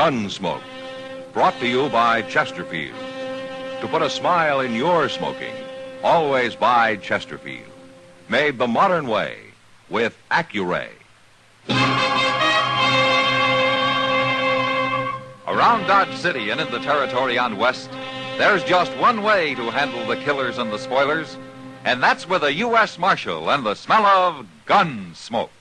Gunsmoke, brought to you by Chesterfield. To put a smile in your smoking, always buy Chesterfield. Made the modern way with Accuray. Around Dodge City and in the territory on West, there's just one way to handle the killers and the spoilers, and that's with a U.S. Marshal and the smell of gun smoke.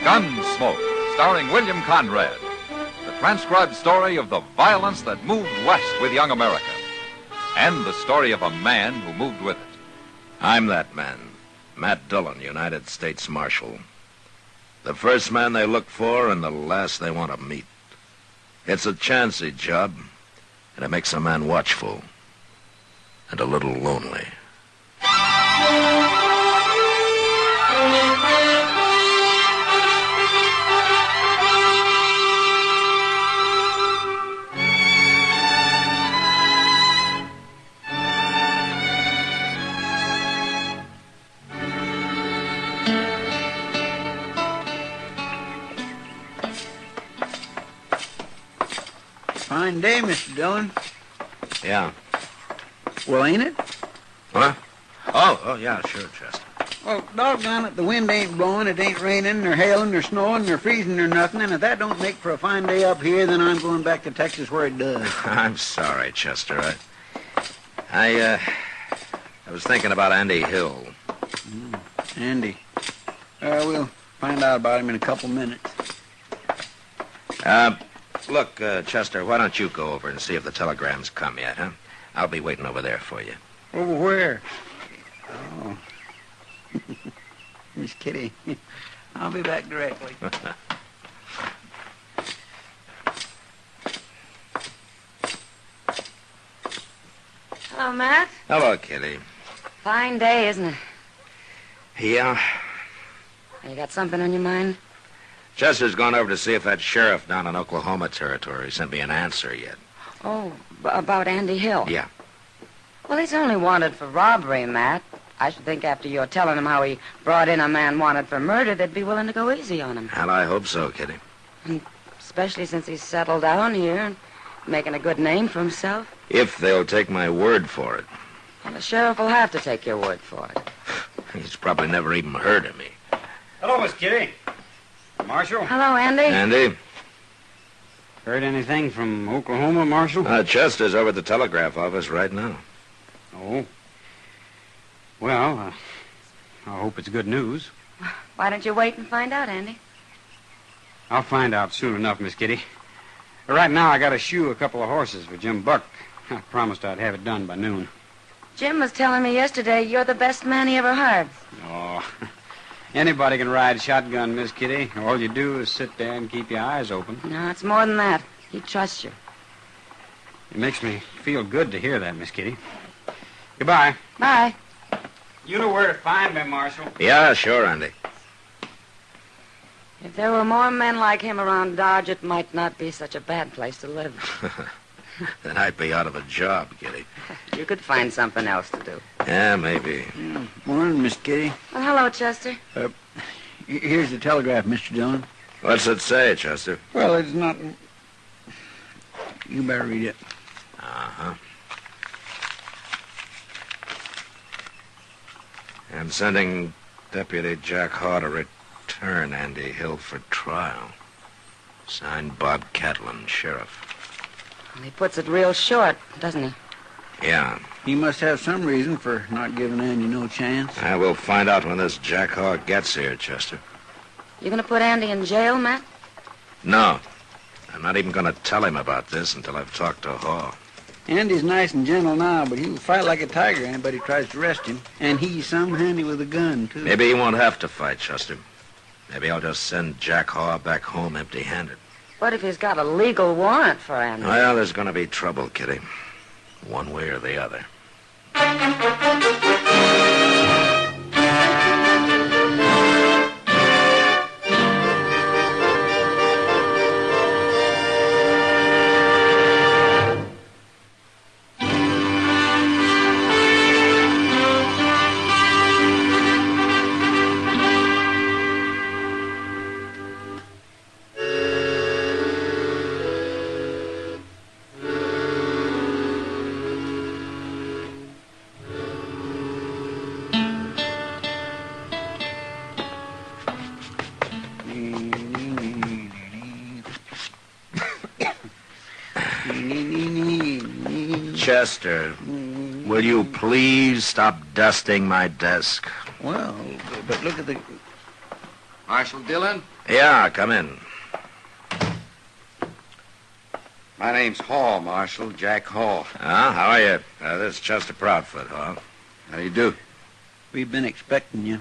Gunsmoke, starring William Conrad. The transcribed story of the violence that moved west with young America. And the story of a man who moved with it. I'm that man, Matt Dillon, United States Marshal. The first man they look for and the last they want to meet. It's a chancy job, and it makes a man watchful and a little lonely. Fine day, Mr. Dillon. Yeah. Well, ain't it? Huh? Oh, yeah, sure, Chester. Well, doggone it, the wind ain't blowing, it ain't raining, nor hailing, nor snowing, nor freezing, nor nothing, and if that don't make for a fine day up here, then I'm going back to Texas where it does. I'm sorry, Chester. I was thinking about Andy Hill. Andy. We'll find out about him in a couple minutes. Look, Chester, why don't you go over and see if the telegram's come yet, huh? I'll be waiting over there for you. Over where? Oh. Miss Kitty. I'll be back directly. Hello, Matt. Hello, Kitty. Fine day, isn't it? Yeah. You got something on your mind? Chester's gone over to see if that sheriff down in Oklahoma territory sent me an answer yet. Oh, about Andy Hill? Yeah. Well, he's only wanted for robbery, Matt. I should think after you're telling him how he brought in a man wanted for murder, they'd be willing to go easy on him. Well, I hope so, Kitty. And especially since he's settled down here and making a good name for himself. If they'll take my word for it. Well, the sheriff will have to take your word for it. He's probably never even heard of me. Hello, Miss Kitty. Marshal? Hello, Andy. Andy? Heard anything from Oklahoma, Marshal? Chester's over at the telegraph office right now. Oh. Well, I hope it's good news. Why don't you wait and find out, Andy? I'll find out soon enough, Miss Kitty. Right now, I got to shoe a couple of horses for Jim Buck. I promised I'd have it done by noon. Jim was telling me yesterday you're the best man he ever hired. Oh, anybody can ride shotgun, Miss Kitty. All you do is sit there and keep your eyes open. No, it's more than that. He trusts you. It makes me feel good to hear that, Miss Kitty. Goodbye. Bye. You know where to find me, Marshal. Yeah, sure, Andy. If there were more men like him around Dodge, it might not be such a bad place to live. Then I'd be out of a job, Kitty. You could find something else to do. Yeah, maybe. Morning, Miss Kitty. Well, hello, Chester. Here's the telegraph, Mr. Dillon. What's it say, Chester? Well, it's not... You better read it. Uh-huh. I'm sending Deputy Jack Haw to return Andy Hill for trial. Signed Bob Catlin, Sheriff. Well, he puts it real short, doesn't he? Yeah. He must have some reason for not giving Andy no chance. I will find out when this Jack Haw gets here, Chester. You gonna put Andy in jail, Matt? No. I'm not even going to tell him about this until I've talked to Haw. Andy's nice and gentle now, but he'll fight like a tiger anybody tries to arrest him. And he's some handy with a gun, too. Maybe he won't have to fight, Chester. Maybe I'll just send Jack Haw back home empty-handed. What if he's got a legal warrant for Andy? Well, there's going to be trouble, Kitty. One way or the other. Chester, will you please stop dusting my desk? Well, but look at the... Marshal Dillon? Yeah, come in. My name's Hall, Marshal. Jack Hall. How are you? This is Chester Proudfoot, huh? How do you do? We've been expecting you.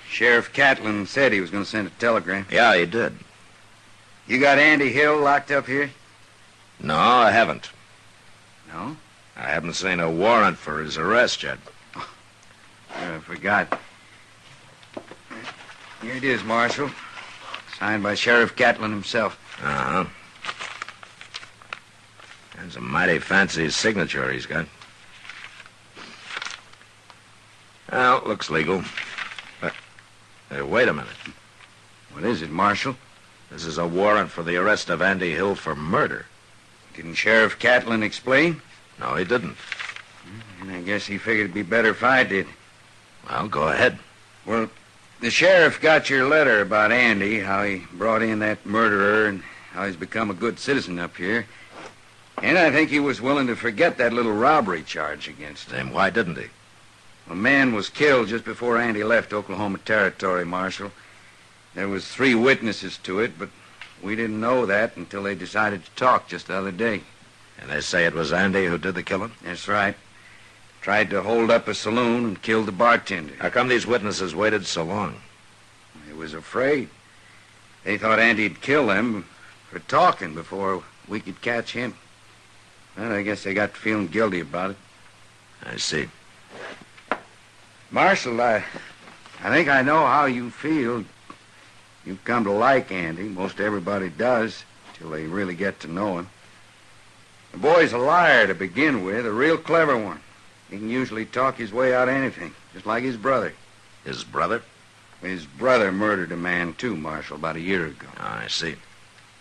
Sheriff Catlin said he was going to send a telegram. Yeah, he did. You got Andy Hill locked up here? No, I haven't. No? I haven't seen a warrant for his arrest yet. I forgot. Here it is, Marshal. Signed by Sheriff Catlin himself. Uh-huh. That's a mighty fancy signature he's got. Well, looks legal. But, wait a minute. What is it, Marshal? This is a warrant for the arrest of Andy Hill for murder. Didn't Sheriff Catlin explain? No, he didn't. And I guess he figured it'd be better if I did. Well, go ahead. Well, the sheriff got your letter about Andy, how he brought in that murderer and how he's become a good citizen up here. And I think he was willing to forget that little robbery charge against him. Then why didn't he? A man was killed just before Andy left Oklahoma Territory, Marshal. There was 3 witnesses to it, but we didn't know that until they decided to talk just the other day. And they say it was Andy who did the killing? That's right. Tried to hold up a saloon and killed the bartender. How come these witnesses waited so long? They was afraid. They thought Andy'd kill them for talking before we could catch him. Well, I guess they got to feeling guilty about it. I see. Marshal, I think I know how you feel. You've come to like Andy. Most everybody does, till they really get to know him. The boy's a liar to begin with, a real clever one. He can usually talk his way out of anything, just like his brother. His brother? His brother murdered a man, too, Marshal, about a year ago. Oh, I see.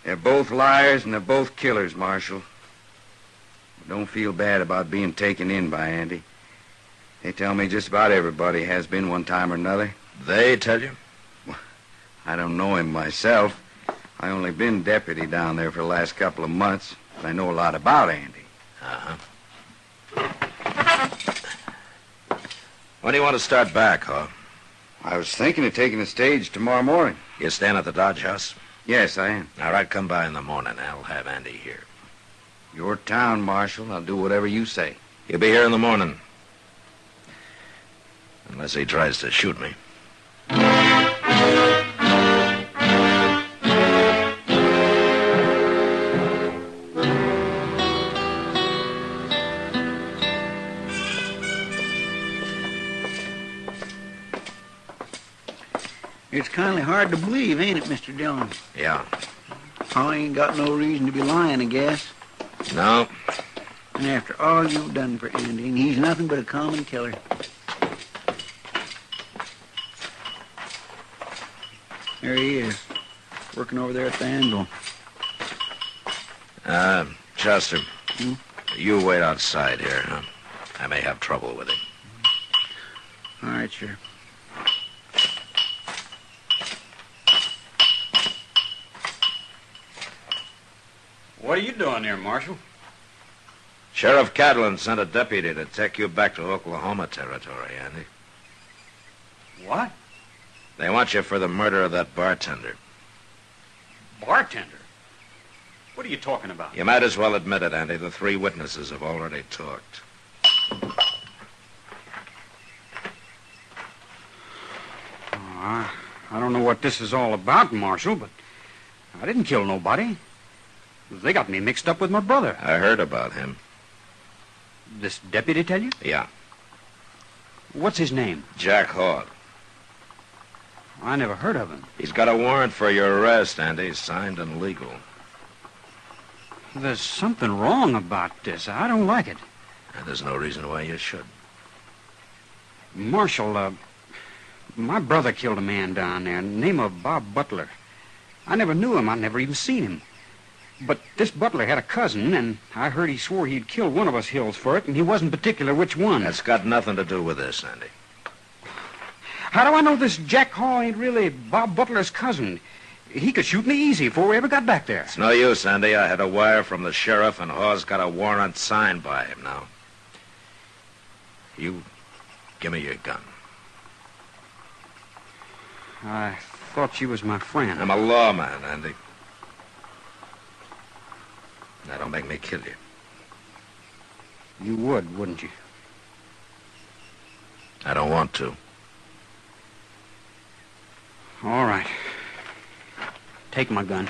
They're both liars and they're both killers, Marshal. Don't feel bad about being taken in by Andy. They tell me just about everybody has been one time or another. They tell you? I don't know him myself. I only been deputy down there for the last couple of months, but I know a lot about Andy. Uh-huh. When do you want to start back, huh? I was thinking of taking the stage tomorrow morning. You staying at the Dodge House? Yes, I am. All right, come by in the morning. I'll have Andy here. Your town, Marshal. I'll do whatever you say. He'll be here in the morning. Unless he tries to shoot me. It's kind of hard to believe, ain't it, Mr. Dillon? Yeah. I ain't got no reason to be lying, I guess. No. And after all you've done for Andy, and he's nothing but a common killer. There he is, working over there at the anvil. Chester, you wait outside here, huh? I may have trouble with him. All right, sure. What are you doing there, Marshal? Sheriff Catlin sent a deputy to take you back to Oklahoma Territory, Andy. What? They want you for the murder of that bartender. Bartender? What are you talking about? You might as well admit it, Andy. The 3 witnesses have already talked. I don't know what this is all about, Marshal, but I didn't kill nobody. They got me mixed up with my brother. I heard about him. This deputy tell you? Yeah. What's his name? Jack Hall. I never heard of him. He's got a warrant for your arrest, Andy, signed and legal. There's something wrong about this. I don't like it. And there's no reason why you should. Marshal, my brother killed a man down there, name of Bob Butler. I never knew him. I never even seen him. But this Butler had a cousin, and I heard he swore he'd killed one of us Hills for it, and he wasn't particular which one. That's got nothing to do with this, Andy. How do I know this Jack Hall ain't really Bob Butler's cousin? He could shoot me easy before we ever got back there. It's no use, Andy. I had a wire from the sheriff, and Hawes got a warrant signed by him now. You give me your gun. I thought you was my friend. I'm a lawman, Andy. Now, don't make me kill you. You would, wouldn't you? I don't want to. All right. Take my gun.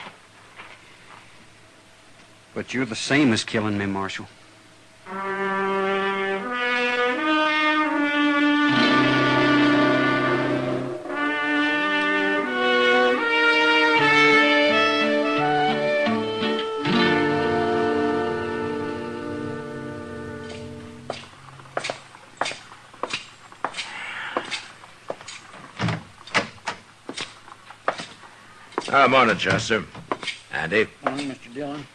But you're the same as killing me, Marshal. Morning, Chester. Andy? Morning, Mr. Dillon.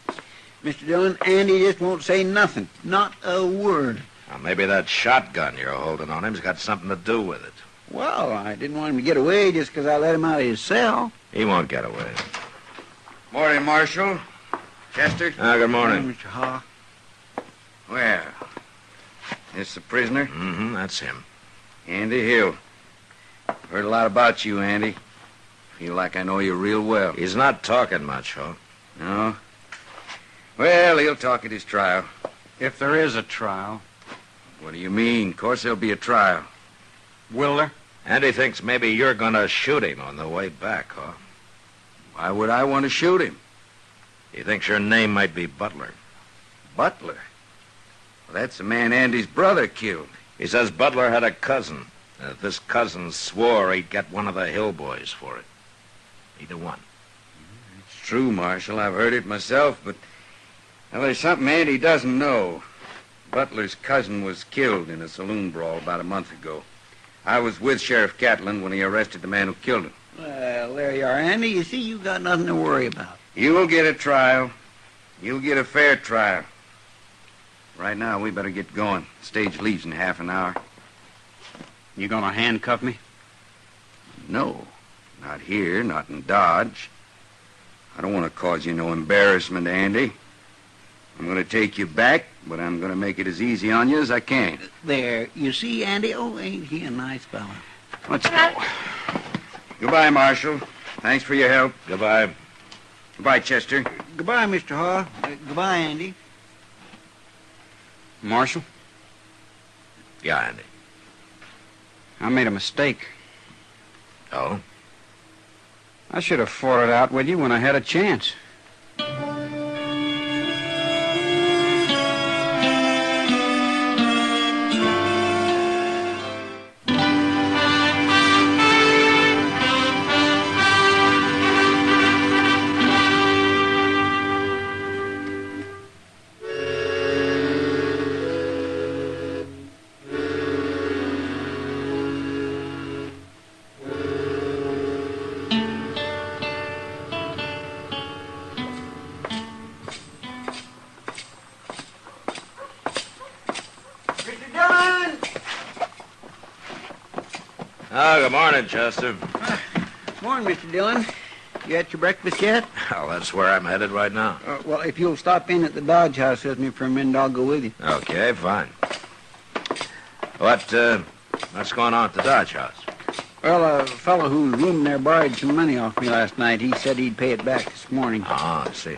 Mr. Dillon, Andy just won't say nothing. Not a word. Well, maybe that shotgun you're holding on him's got something to do with it. Well, I didn't want him to get away just because I let him out of his cell. He won't get away. Morning, Marshal. Chester. Good morning. Mr. Haw. Well, this the prisoner? Mm-hmm, that's him. Andy Hill. Heard a lot about you, Andy. Feel like I know you real well. He's not talking much, huh? No? Well, he'll talk at his trial. If there is a trial, What do you mean? Of course there'll be a trial. will there? Andy thinks maybe you're gonna shoot him on the way back, huh? Why would I want to shoot him? He thinks your name might be Butler. Butler? Well, that's the man Andy's brother killed. He says Butler had a cousin, and that this cousin swore he'd get one of the Hill boys for it. Either one. It's true, Marshal. I've heard it myself, but well, there's something Andy doesn't know. Butler's cousin was killed in a saloon brawl about a month ago. I was with Sheriff Catlin when he arrested the man who killed him. Well, there you are, Andy. You see, you got nothing to worry about. You'll get a trial. You'll get a fair trial. Right now, we better get going. Stage leaves in half an hour. You gonna handcuff me? No, not here, not in Dodge. I don't want to cause you no embarrassment, Andy. I'm going to take you back, but I'm going to make it as easy on you as I can. There, you see, Andy? Oh, ain't he a nice fella? Let's go. Goodbye, Marshal. Thanks for your help. Goodbye. Goodbye, Chester. Goodbye, Mr. Haw. Goodbye, Andy. Marshal, Yeah, Andy. I made a mistake. Oh? I should have fought it out with you when I had a chance. Mr. Dillon! Good morning, Chester. Morning, Mr. Dillon. You had your breakfast yet? Well, that's where I'm headed right now. Well, if you'll stop in at the Dodge House with me for a minute, I'll go with you. Okay, fine. What's going on at the Dodge House? Well, a fellow who's rooming there borrowed some money off me last night. He said he'd pay it back this morning. Oh, I see.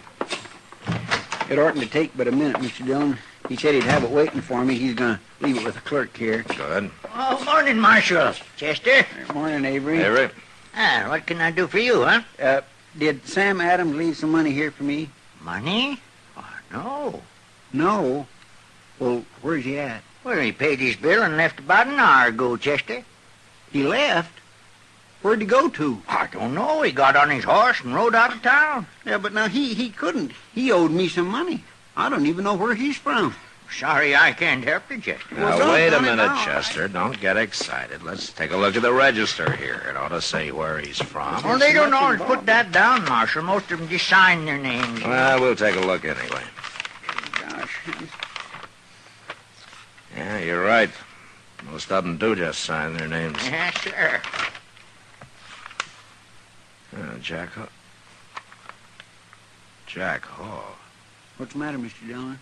It oughtn't to take but a minute, Mr. Dillon. He said he'd have it waiting for me. He's going to leave it with the clerk here. Good. Oh, morning, Marshal. Chester. Morning, Avery. Avery? What can I do for you, huh? Did Sam Adams leave some money here for me? Money? Oh, no. No. Well, where's he at? Well, he paid his bill and left about an hour ago, Chester. He left? Where'd he go to? I don't know. He got on his horse and rode out of town. Yeah, but now he couldn't. He owed me some money. I don't even know where he's from. Sorry I can't help you, Chester. Now, don't wait a run it minute, now. Chester. Don't get excited. Let's take a look at the register here. It ought to say where he's from. Well, they don't much always involved. put that down, Marshal. Most of them just sign their names. Well, we'll take a look anyway. Gosh. Yeah, you're right. Most of them do just sign their names. Yes, sir. Jack, Jack Hall. What's the matter, Mr. Dillon?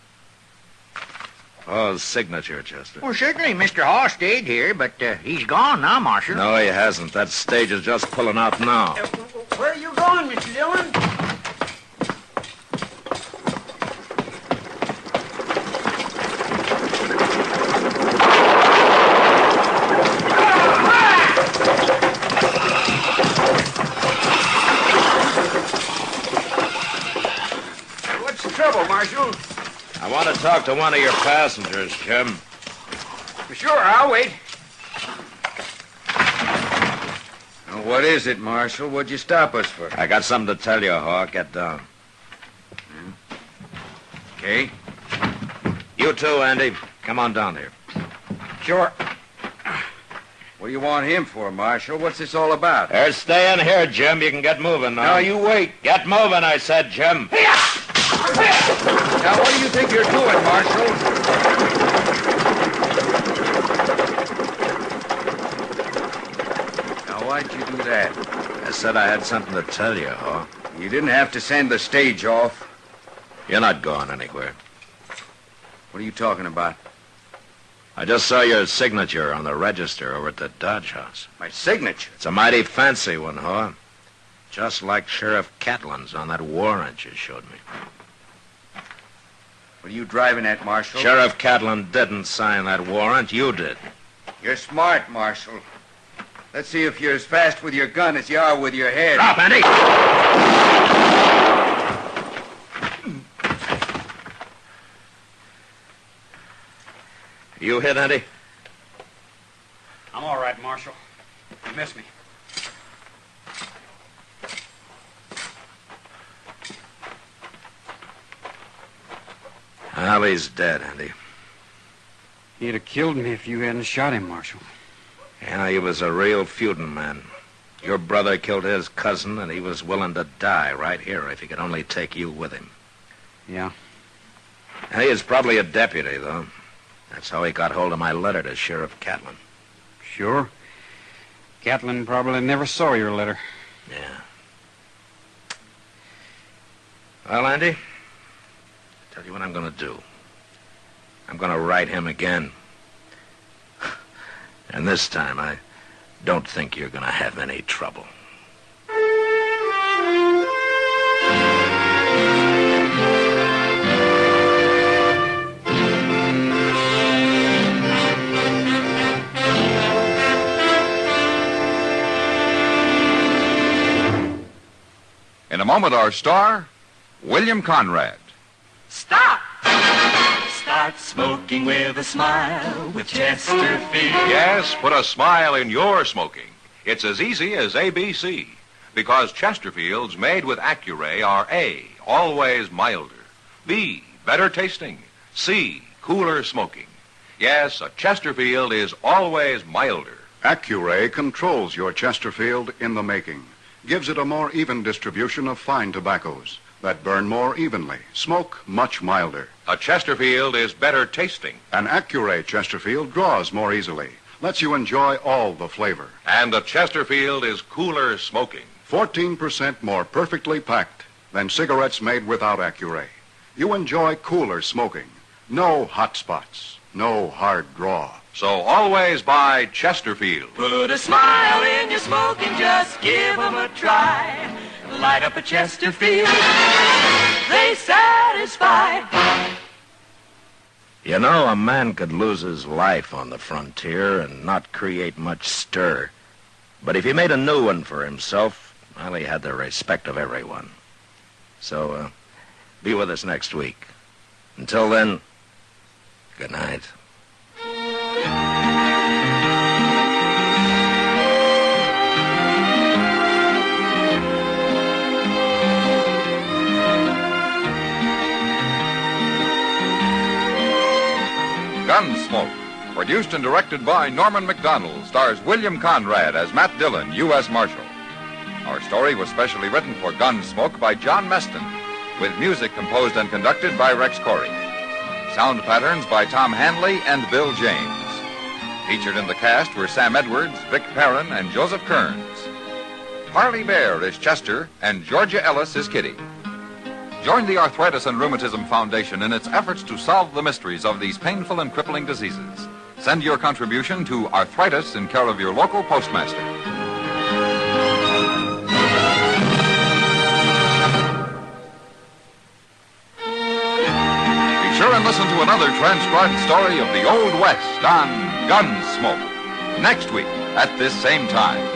Hall's signature, Chester. Well, certainly Mr. Hall stayed here, but he's gone now, Marshal. No, he hasn't. That stage is just pulling out now. Where are you going, Mr. Dillon? What's the trouble, Marshal? I want to talk to one of your passengers, Jim. Sure, I'll wait. Now, what is it, Marshal? What'd you stop us for? I got something to tell you, Hawk. Get down. Okay. You too, Andy. Come on down here. Sure. What do you want him for, Marshal? What's this all about? Stay in here, Jim. You can get moving now. No, you wait. Get moving, I said, Jim. Now, what do you think you're doing, Marshal? Now, why'd you do that? I said I had something to tell you, Hawk. You didn't have to send the stage off. You're not going anywhere. What are you talking about? I just saw your signature on the register over at the Dodge House. My signature? It's a mighty fancy one, Hawk. Just like Sheriff Catlin's on that warrant you showed me. What are you driving at, Marshal? Sheriff Catlin didn't sign that warrant. You did. You're smart, Marshal. Let's see if you're as fast with your gun as you are with your head. Drop, Andy! You hit, Andy? I'm all right, Marshal. You missed me. Well, he's dead, Andy. He'd have killed me if you hadn't shot him, Marshal. Yeah, he was a real feuding man. Your brother killed his cousin, and he was willing to die right here if he could only take you with him. Yeah. And he is probably a deputy, though. That's how he got hold of my letter to Sheriff Catlin. Sure. Catlin probably never saw your letter. Yeah. Well, Andy, I'll tell you what I'm going to do. I'm going to write him again. And this time, I don't think you're going to have any trouble. In a moment, our star, William Conrad. Stop! Start smoking with a smile with Chesterfield. Yes, put a smile in your smoking. It's as easy as ABC. Because Chesterfields made with Accuray are A, always milder. B, better tasting. C, cooler smoking. Yes, a Chesterfield is always milder. Accuray controls your Chesterfield in the making. Gives it a more even distribution of fine tobaccos that burn more evenly, smoke much milder. A Chesterfield is better tasting. An Accuray Chesterfield draws more easily, lets you enjoy all the flavor. And a Chesterfield is cooler smoking. 14% more perfectly packed than cigarettes made without Accuray. You enjoy cooler smoking. No hot spots, no hard draw. So always buy Chesterfield. Put a smile in your smoking, just give 'em a try. Light up a Chesterfield, they satisfy. You know, a man could lose his life on the frontier and not create much stir. But if he made a new one for himself, well, he had the respect of everyone. So, be with us next week. Until then, good night. Gunsmoke, produced and directed by Norman McDonald, stars William Conrad as Matt Dillon, U.S. Marshal. Our story was specially written for Gunsmoke by John Meston, with music composed and conducted by Rex Corey. Sound patterns by Tom Hanley and Bill James. Featured in the cast were Sam Edwards, Vic Perrin, and Joseph Kearns. Harley Bear is Chester, and Georgia Ellis is Kitty. Join the Arthritis and Rheumatism Foundation in its efforts to solve the mysteries of these painful and crippling diseases. Send your contribution to Arthritis in care of your local postmaster. Be sure and listen to another transcribed story of the Old West on Gunsmoke next week at this same time.